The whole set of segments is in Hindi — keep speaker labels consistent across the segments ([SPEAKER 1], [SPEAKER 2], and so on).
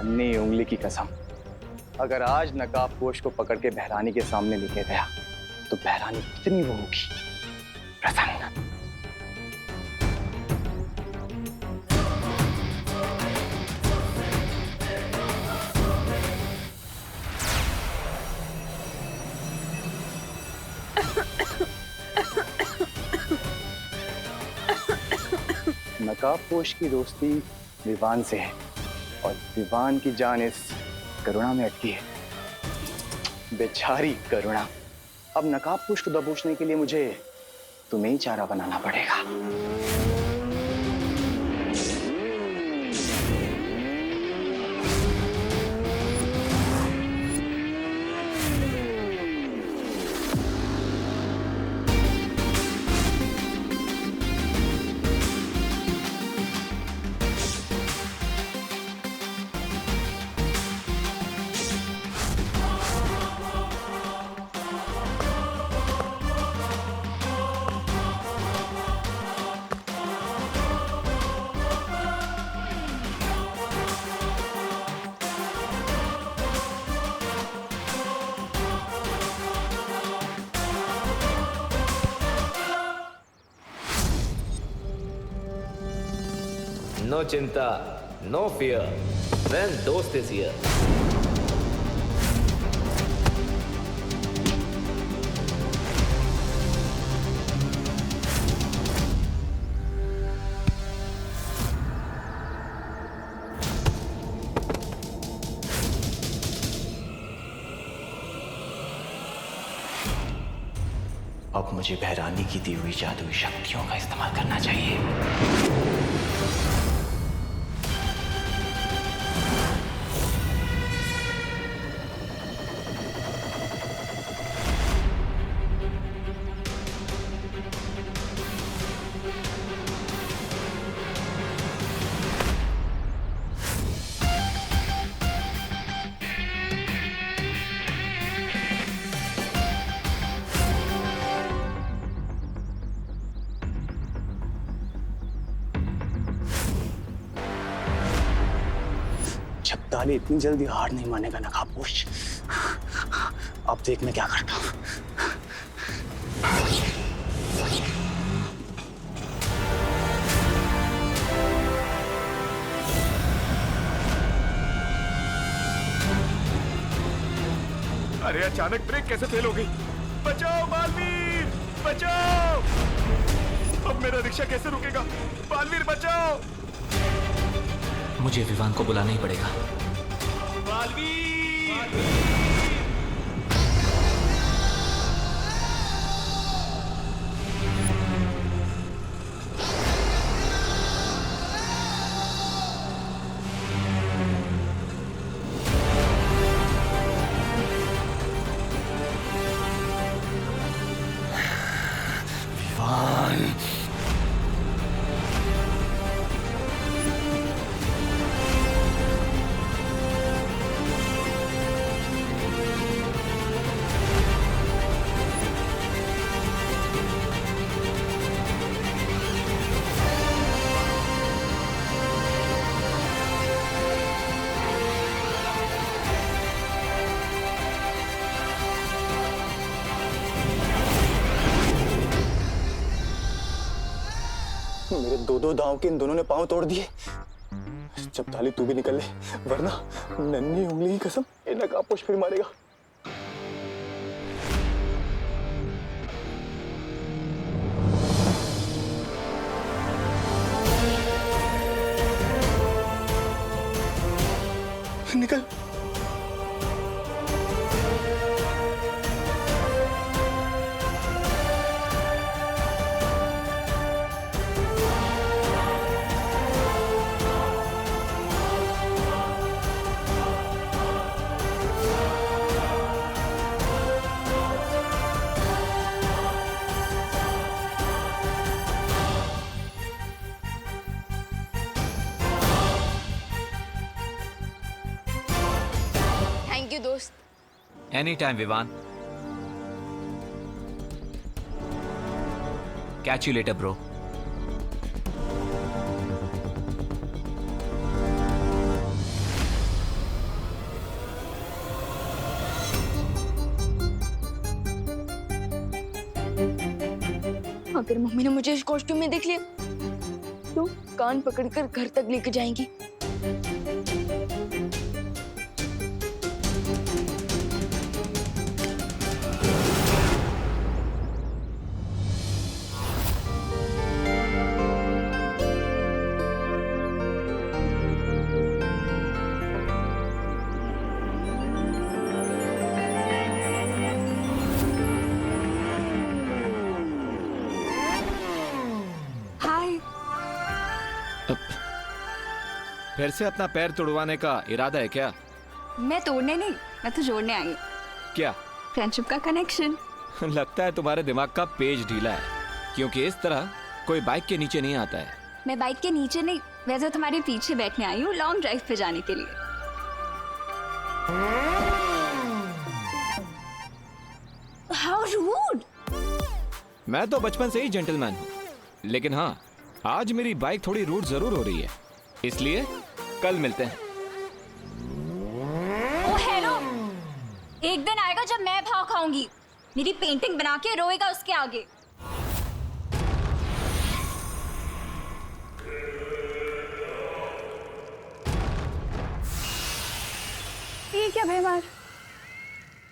[SPEAKER 1] नन्ही उंगली की कसम, अगर आज नकाबपोश को पकड़ के बहरानी के सामने लेके गया तो बहरानी कितनी वो होगी प्रसन्न। नकाबपोश की दोस्ती विवान से है और विवान की जान इस करुणा में अटकी है। बेचारी करुणा। अब नकाबपोश को दबोचने के लिए मुझे तुम्हें ही चारा बनाना पड़ेगा।
[SPEAKER 2] No chinta, no fear. When Dost is here.
[SPEAKER 1] अब मुझे बहरानी की दी हुई जादुई शक्तियों का इस्तेमाल करना चाहिए। शब्दाली इतनी जल्दी हार नहीं मानेगा नकाबपोश। अब देख मैं क्या करता हूं।
[SPEAKER 3] अरे अचानक ब्रेक कैसे फेल हो गई? बचाओ बालवीर, बचाओ! अब मेरा रिक्शा कैसे रुकेगा? बालवीर बचाओ!
[SPEAKER 4] मुझे विवान को बुलाना ही पड़ेगा।
[SPEAKER 3] बालवीर!
[SPEAKER 1] मेरे दो दांव के इन दोनों ने पांव तोड़ दिए। जब ताली तू भी निकल ले, वरना नन्ही उंगली की कसम ये नकाबपोश फिर मारेगा। निकल।
[SPEAKER 5] दोस्त।
[SPEAKER 4] Any time Vivaan. Catch you later bro.
[SPEAKER 5] अगर मम्मी ने मुझे इस कॉस्ट्यूम में देख लिया तो कान पकड़कर घर तक लेके जाएंगी। हाय।
[SPEAKER 3] फिर से अपना पैर तुड़वाने का इरादा है क्या?
[SPEAKER 6] मैं तोड़ने नहीं, मैं तो जोड़ने आई हूँ।
[SPEAKER 3] क्या?
[SPEAKER 6] फ्रेंडशिप का कनेक्शन।
[SPEAKER 3] लगता है तुम्हारे दिमाग का पेज ढीला है, क्योंकि इस तरह कोई बाइक के नीचे नहीं आता है।
[SPEAKER 6] मैं बाइक के नीचे नहीं, वैसे तुम्हारे पीछे बैठने आई हूँ लॉन्ग ड्राइव पे जाने के लिए। How rude!
[SPEAKER 3] मैं तो बचपन से ही जेंटलमैन हूँ, लेकिन हाँ, आज मेरी बाइक थोड़ी रूड जरूर हो रही है, इसलिए कल मिलते हैं।
[SPEAKER 6] ओ हेलो, एक दिन आएगा जब मैं भाव खाऊंगी, मेरी पेंटिंग बना के रोएगा उसके आगे।
[SPEAKER 7] ये क्या भैमार,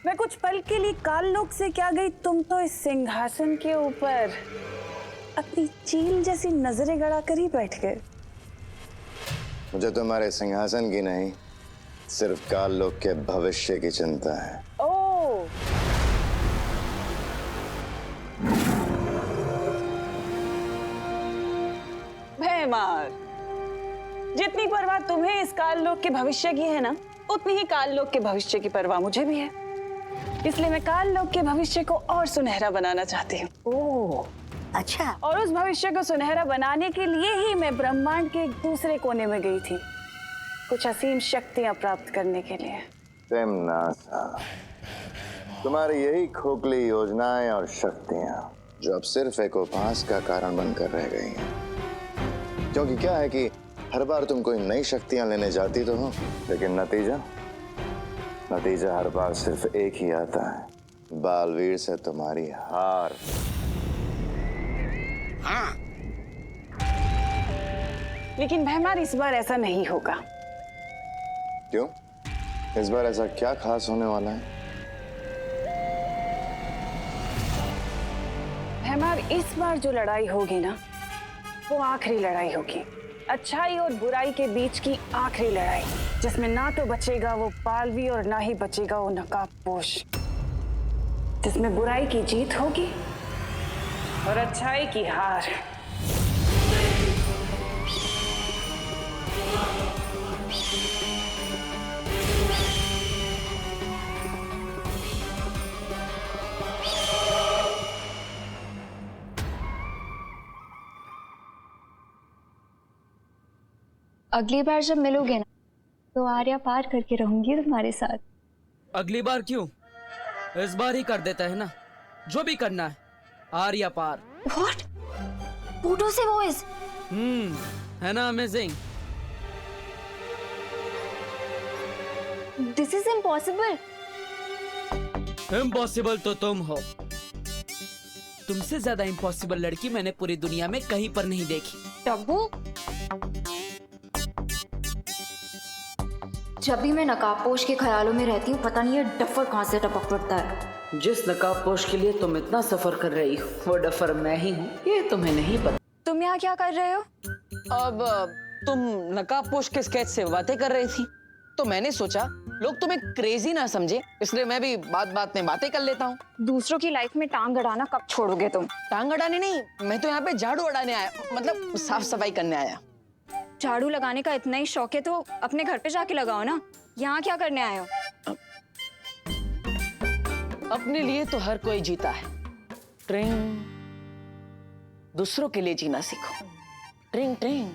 [SPEAKER 7] मैं कुछ पल के लिए काल लोक से क्या गई, तुम तो इस सिंहासन के ऊपर अपनी चील जैसी नजरें गड़ा कर ही बैठ गए।
[SPEAKER 8] मुझे तुम्हारे सिंहासन की नहीं, सिर्फ काल लोक के भविष्य की चिंता है।
[SPEAKER 7] ओ, भैमार, जितनी परवाह तुम्हें इस काल लोक के भविष्य की है ना, उतनी ही काल लोक के भविष्य की परवाह मुझे भी है। इसलिए मैं काल लोक के भविष्य को और सुनहरा बनाना चाहती हूँ।
[SPEAKER 9] ओह, अच्छा।
[SPEAKER 7] और उस भविष्य को सुनहरा बनाने के लिए ही मैं ब्रह्मांड के एक दूसरे कोने में गई थी, कुछ असीम शक्तियां प्राप्त करने के लिए।
[SPEAKER 8] तेमनासा, तुम्हारी यही खोखली योजनाएं और शक्तियां जो अब सिर्फ एक उपहास का कारण बनकर रह गई हैं। क्योंकि क्या है कि हर बार तुम कोई नई शक्तियां लेने जाती तो हो, लेकिन नतीजा हर बार सिर्फ एक ही आता है, बालवीर से तुम्हारी हार।
[SPEAKER 9] हाँ,
[SPEAKER 7] लेकिन भैमार, इस बार ऐसा नहीं होगा।
[SPEAKER 8] क्यों? इस बार ऐसा क्या खास होने वाला है?
[SPEAKER 7] भैमार, इस बार जो लड़ाई होगी ना, वो आखिरी लड़ाई होगी, अच्छाई और बुराई के बीच की आखिरी लड़ाई, जिसमें ना तो बचेगा वो पालवी और ना ही बचेगा वो नकाबपोश, जिसमें बुराई की जीत होगी और अच्छाई की हार।
[SPEAKER 6] अगली बार जब मिलोगे ना, तो आर्या पार करके रहूंगी तुम्हारे साथ।
[SPEAKER 10] अगली बार क्यों? इस बार ही कर देता है ना, जो भी करना है। आर्या पार।
[SPEAKER 6] What? पूटो से वॉइस?
[SPEAKER 10] है ना amazing?
[SPEAKER 6] This is impossible.
[SPEAKER 10] Impossible तो तुम हो। तुमसे ज्यादा इम्पॉसिबल लड़की मैंने पूरी दुनिया में कहीं पर नहीं देखी।
[SPEAKER 6] टब्बू, जब भी मैं नकाबपोश के ख्यालों में रहती हूँ, पता नहीं ये डफर कहाँ से टपक पड़ता है।
[SPEAKER 10] जिस नकाबपोश के लिए तुम इतना सफर कर रही हो, वो डफर मैं ही हूँ, ये तुम्हें नहीं पता।
[SPEAKER 6] तुम यहाँ क्या कर रहे हो?
[SPEAKER 11] अब तुम नकाबपोश के स्केच से बातें कर रही थी, तो मैंने सोचा लोग तुम्हें क्रेजी ना समझे, इसलिए मैं भी बात बात में बातें कर लेता हूँ।
[SPEAKER 6] दूसरों की लाइफ में टांग अड़ाना कब छोड़ोगे तुम?
[SPEAKER 11] टांग अड़ाने नहीं, मैं तो यहाँ पे झाड़ू अड़ाने आया, मतलब साफ सफाई करने आया।
[SPEAKER 6] झाड़ू लगाने का इतना ही शौक है तो अपने घर पे जाके लगाओ ना, यहाँ क्या करने आए हो?
[SPEAKER 11] अपने लिए तो हर कोई जीता है, ट्रिंग। दूसरों के लिए जीना सीखो, ट्रिंग ट्रिंग।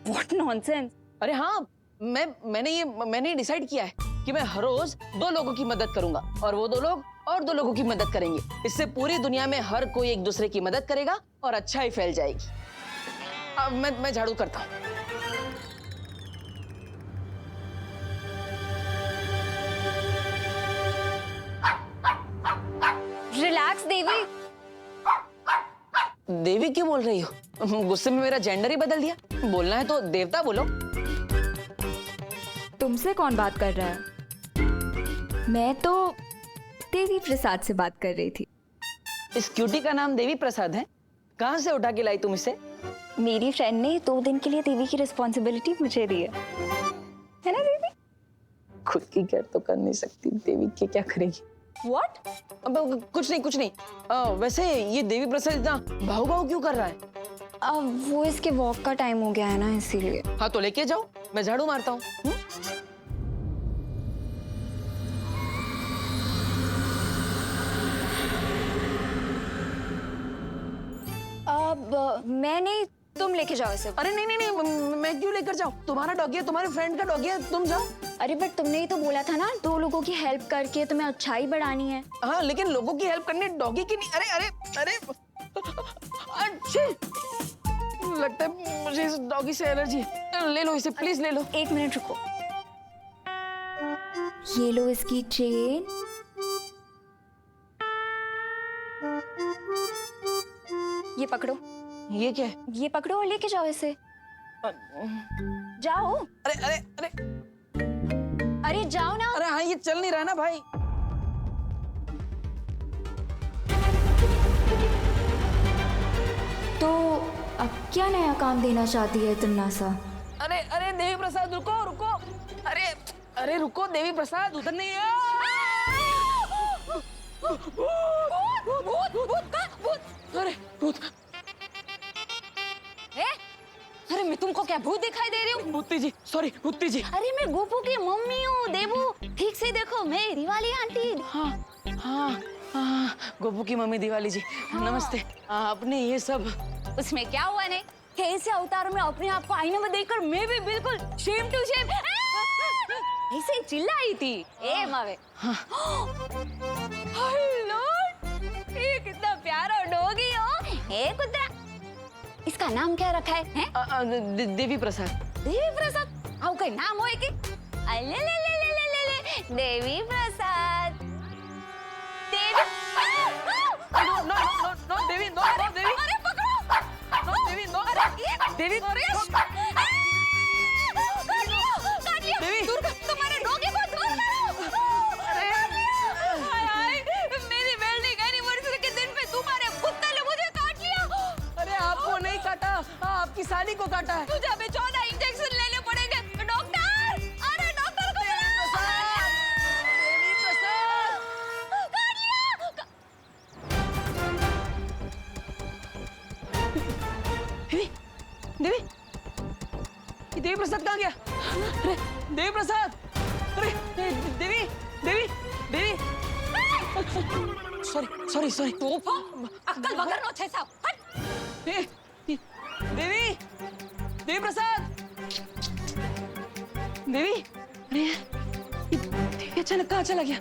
[SPEAKER 6] What nonsense!
[SPEAKER 11] अरे हाँ, मैंने डिसाइड किया है कि मैं हर रोज 2 लोगों की मदद करूंगा और वो 2 लोग और 2 लोगों की मदद करेंगे। इससे पूरी दुनिया में हर कोई एक दूसरे की मदद करेगा और अच्छाई फैल जाएगी। अब मैं झाड़ू करता हूँ।
[SPEAKER 6] रिलैक्स देवी।
[SPEAKER 11] देवी क्यों बोल रही हो? गुस्से में मेरा जेंडर ही बदल दिया। बोलना है तो देवता बोलो।
[SPEAKER 6] तुमसे कौन बात कर रहा है? मैं तो देवी प्रसाद से बात कर रही थी।
[SPEAKER 11] इस क्यूटी का नाम देवी प्रसाद है? कहाँ से उठा के लाई तुम इसे?
[SPEAKER 6] मेरी फ्रेंड ने 2 दिन के लिए देवी की रिस्पॉन्सिबिलिटी मुझे दी है ना देवी?
[SPEAKER 11] खुद की केयर तो कर नहीं सकती, देवी के क्या करेगी?
[SPEAKER 6] What?
[SPEAKER 11] अब कुछ नहीं। वैसे ये देवी प्रसाद इतना भाव भाव क्यों कर रहा है?
[SPEAKER 6] अब वो इसके वॉक का टाइम हो गया है ना, इसीलिए।
[SPEAKER 11] हाँ तो लेके जाओ, मैं झाड़ू मारता हूँ।
[SPEAKER 6] अब मैं नहीं, तुम लेके जाओ इसे।
[SPEAKER 11] अरे नहीं, मैं क्यों लेकर जाऊँ? तुम्हारा डॉगी है, तुम्हारे फ्रेंड का डॉगी है, तुम जाओ।
[SPEAKER 6] अरे बट तुमने ही तो बोला था ना 2 लोगों की हेल्प करके तुम्हें अच्छाई बढ़ानी है।
[SPEAKER 11] हाँ लेकिन लोगों की हेल्प करने डॉगी की नहीं। अरे अच्छे लगता है मुझे इस डॉगी से एलर्जी है। ले लो इसे, प्लीज ले लो।
[SPEAKER 6] 1 मिनट रुको। ये लो इसकी चेन। ये पकड़ो।
[SPEAKER 11] ये क्या है?
[SPEAKER 6] ये पकड़ो और लेके जाओ इसे। जाओ। अरे जाओ ना।
[SPEAKER 11] अरे हाँ, ये चल नहीं रहा ना भाई।
[SPEAKER 6] तो अब क्या नया काम देना चाहती है तुम नासा?
[SPEAKER 11] अरे देवी प्रसाद रुको। अरे रुको देवी प्रसाद, उधर नहीं है। अरे भूत।
[SPEAKER 6] अरे मैं तुमको क्या भूत दिखाई दे रही हूँ?
[SPEAKER 11] भूती जी, सॉरी भूती जी।
[SPEAKER 6] अरे मैं गोपू की मम्मी हूँ देवू, ठीक से देखो, मैं दिवाली आंटी।
[SPEAKER 11] हाँ, गोपू की मम्मी दिवाली जी। नमस्ते। आपने ये सब
[SPEAKER 6] उसमें क्या हुआ ने? कैसे अवतार में अपने आप को आईने में देखकर मैं भी बिल्कुल शेम टू शेम ऐसे चिल्लाई थी। ए मावे। हेलो, ये कितना प्यारा डॉगी हो। ए कुत्ता, इसका नाम क्या रखा है?
[SPEAKER 11] देवी प्रसाद।
[SPEAKER 6] देवी प्रसाद? आओ कोई नाम होए कि? अले ले ले ले ले ले ले देवी प्रसाद। देवी।
[SPEAKER 11] नो देवी, नो देवी।
[SPEAKER 6] अरे पकड़ो।
[SPEAKER 11] नो देवी, नो देवी।
[SPEAKER 6] काट लिया।
[SPEAKER 11] देवी।
[SPEAKER 6] दूर कर, तुम्हारे डॉगी को दूर करो। हाय, मेरी वेल्डिंग एनिवर्सरी के दिन पे तुम्हारे कुत्ते ने मुझे काट लिया।
[SPEAKER 11] अरे आपको नहीं काटा, आपकी साली को काटा है।
[SPEAKER 6] तुझे अभी 14 इंजेक्शन लेने पड़ेंगे। डॉक्टर, अरे डॉक्टर को बुलाओ।
[SPEAKER 11] देवी प्रसाद।
[SPEAKER 6] काट लिया।
[SPEAKER 11] देवी, ये देवी प्रसाद कहाँ गया? अरे देवी प्रसाद, अरे देवी। सॉरी।
[SPEAKER 6] तो अक्कल वगर नो छे साहब। हट।
[SPEAKER 11] देवी प्रसाद। देवी, अरे ये देवी अचानक कहाँ चला गया?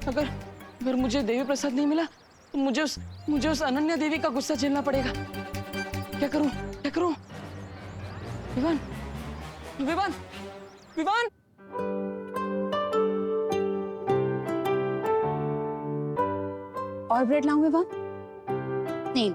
[SPEAKER 11] अगर मुझे देवी प्रसाद नहीं मिला तो मुझे उस अनन्या देवी का गुस्सा झेलना पड़ेगा। क्या करूं? विवान।
[SPEAKER 7] और ब्रेड लाऊं विवान?
[SPEAKER 6] नहीं।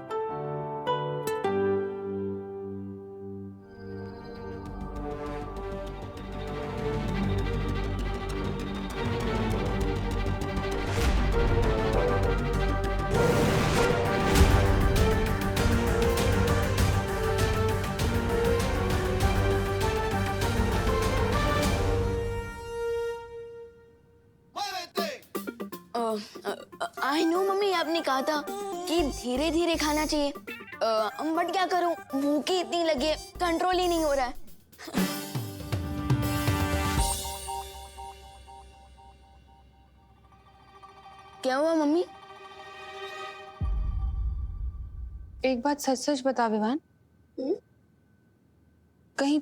[SPEAKER 6] आई नो मम्मी, आपने कहा था कि धीरे धीरे खाना चाहिए, बट क्या करूं, भूख ही इतनी लगी है, कंट्रोल ही नहीं हो रहा है। क्या हुआ मम्मी?
[SPEAKER 7] एक बात सच सच बता विवान, कहीं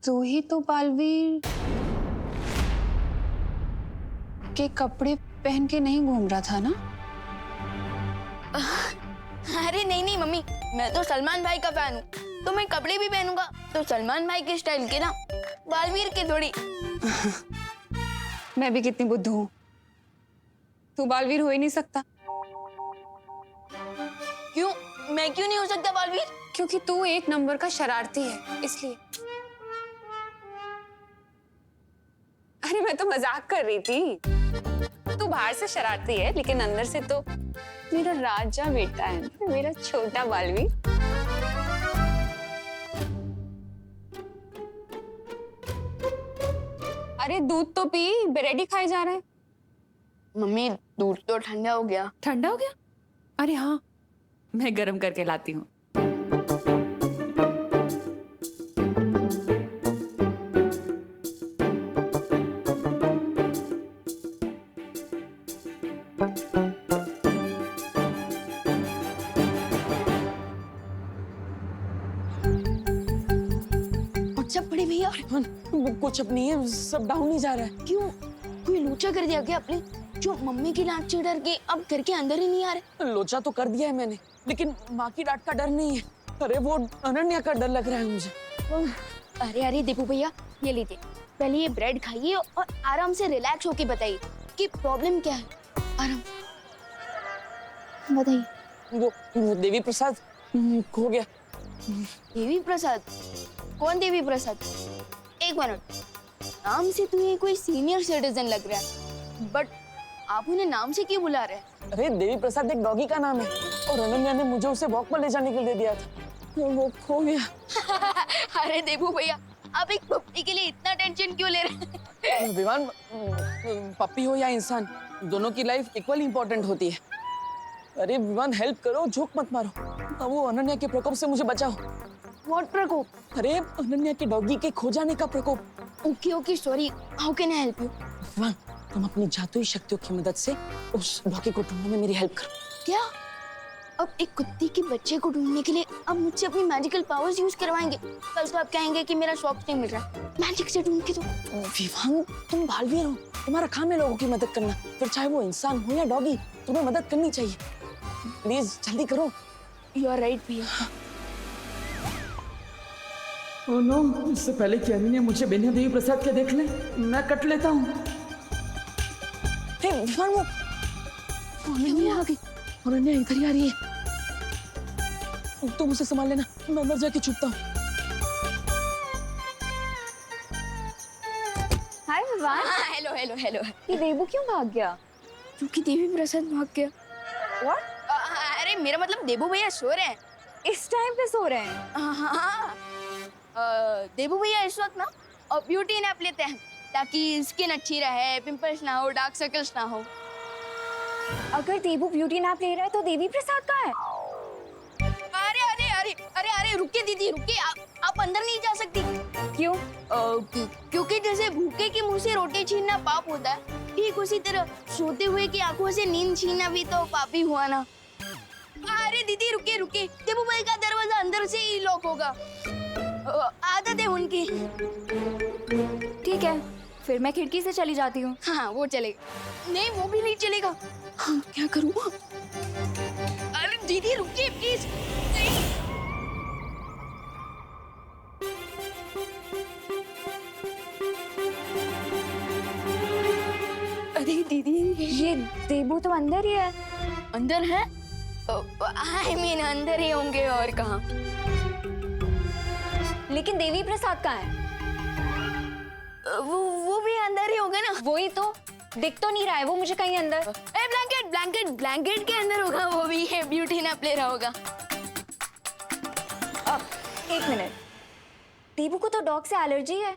[SPEAKER 7] तू ही तो बालवीर के कपड़े पहन के नहीं घूम रहा था ना?
[SPEAKER 6] अरे नहीं मम्मी, मैं तो सलमान भाई का फैन हूँ, तो मैं कपड़े भी पहनूंगा तो सलमान भाई के स्टाइल के ना, बालवीर के थोड़ी।
[SPEAKER 7] मैं भी कितनी बुद्धू हूँ, तू बालवीर हो ही नहीं सकता।
[SPEAKER 6] मैं क्यों नहीं हो सकता बालवीर?
[SPEAKER 7] क्योंकि तू एक नंबर का शरारती है, इसलिए। अरे मैं तो मजाक कर रही थी। तू बाहर से शरारती है लेकिन अंदर से तो मेरा राजा बेटा है, मेरा छोटा बालवीर। अरे दूध तो पी, ब्रेड ही खाए जा रहा है।
[SPEAKER 6] मम्मी दूध तो ठंडा हो गया।
[SPEAKER 5] ठंडा हो गया? अरे हाँ, मैं गर्म करके लाती हूँ।
[SPEAKER 6] सब बड़े भैया
[SPEAKER 11] कुछ अब नहीं है, सब डाउन ही जा रहा है।
[SPEAKER 6] क्यों? कोई लोचा कर दिया क्या आपने? जो मम्मी की डांट से डर के अब घर के अंदर ही नहीं आ रहे?
[SPEAKER 11] लोचा तो कर दिया है मैंने, लेकिन माँ की डांट का डर नहीं है। अरे वो अनन्या का डर लग रहा है मुझे।
[SPEAKER 6] अरे अरे दीपू भैया, ये लीजिए, पहले ये ब्रेड खाइए और आराम से रिलैक्स होके बताइए कि प्रॉब्लम क्या है। आराम बताइए।
[SPEAKER 11] वो देवी प्रसाद खो गया।
[SPEAKER 6] देवी प्रसाद? कौन देवी प्रसाद? एक मिनट, नाम से तो ये कोई सीनियर सिटीजन लग रहा है, बट आप उन्हें नाम से क्यों बुला रहे हैं?
[SPEAKER 11] अरे देवी प्रसाद एक डॉगी का नाम है और अनन्या ने मुझे उसे वॉक पर ले जाने के लिए दिया था, वो खो गया।
[SPEAKER 6] अरे देवू भैया, आप एक पप्पी के लिए इतना टेंशन क्यों ले रहे हैं?
[SPEAKER 11] विवान, पप्पी हो या इंसान, दोनों की लाइफ इक्वली इम्पोर्टेंट होती है। अरे विवान हेल्प करो, झोंक मत मारो। अब वो अनन्या के प्रकोप से मुझे बचाओ।
[SPEAKER 6] व्हाट प्रकोप?
[SPEAKER 11] अरे अनन्या के डॉगी के खो जाने का प्रकोप।
[SPEAKER 6] Okay okay, sorry, how can I help you?
[SPEAKER 11] Vivaan, तुम अपनी जादुई शक्तियों की मदद से उस डॉगी को ढूंढने में मेरी हेल्प करो।
[SPEAKER 6] क्या? अब एक कुत्ते के बच्चे को ढूंढने के लिए अब मुझसे अपनी मैजिकल पावर्स यूज करवाएंगे? कल तो आप कहेंगे कि मेरा शॉप नहीं मिल रहा, मैजिक से ढूंढ के दो।
[SPEAKER 11] विवान, तुम बालवीर हो, तुम्हारा काम है लोगों की मदद करना, फिर चाहे वो इंसान हो या डॉगी, तुम्हें मदद करनी चाहिए। प्लीज जल्दी करो।
[SPEAKER 6] यू आर राइट भैया।
[SPEAKER 10] ओह नो, इससे पहले कि अनन्या मुझे बिना देवी प्रसाद के देख ले, मैं कट लेता हूँ।
[SPEAKER 11] हे विवान, वो अनन्या आ गई। अनन्या इधर ही आ रही है। तुम उसे संभाल लेना, मैं अंदर जाके छुपता हूँ।
[SPEAKER 6] हाय विवान। Hello hello hello. ये देवू क्यों भाग गया? क्योंकि देवी प्रसाद भाग गया। व्हाट? अरे मेरा मतलब देवू भैया सो रहे हैं। इस टाइम पे सो रहे हैं? हाँ। देवू भैया इस वक्त ना ब्यूटी नैप लेते हैं ताकि स्किन अच्छी रहे, पिंपल्स ना हो, डार्क सर्कल्स ना हो।
[SPEAKER 5] अगर देवू ब्यूटी नैप ले रहा है तो देवी प्रसाद कहाँ है?
[SPEAKER 6] अरे अरे अरे अरे अरे रुकिए दीदी, रुकिए, आप अंदर नहीं जा सकती।
[SPEAKER 5] क्यों?
[SPEAKER 6] क्योंकि जैसे भूखे के मुंह से रोटी छीनना पाप होता है, ठीक उसी तरह सोते हुए की आंखों से नींद छीनना भी तो पाप ही हुआ ना। अरे दीदी रुकिए रुकिए, देवू भाई का दरवाजा अंदर से ही लॉक होगा, आदत है उनकी।
[SPEAKER 5] ठीक है, फिर मैं खिड़की से चली जाती हूँ।
[SPEAKER 6] हाँ वो चलेगा। नहीं वो भी नहीं चलेगा। हाँ, क्या करूँ? अरे दीदी रुकिए प्लीज।
[SPEAKER 5] अरे दीदी, ये देवू तो अंदर ही है।
[SPEAKER 6] अंदर है? आई मीन अंदर ही होंगे और कहाँ।
[SPEAKER 5] लेकिन देवी प्रसाद कहाँ है?
[SPEAKER 6] वो भी अंदर ही होगा ना।
[SPEAKER 5] वही तो, दिख तो नहीं रहा है वो मुझे कहीं अंदर।
[SPEAKER 6] ब्लैंकेट ब्लैंकेट ब्लैंकेट के अंदर होगा, वो भी है, ब्यूटी नैप ले रहा होगा।
[SPEAKER 5] एक मिनट, देवू को तो डॉग से एलर्जी है।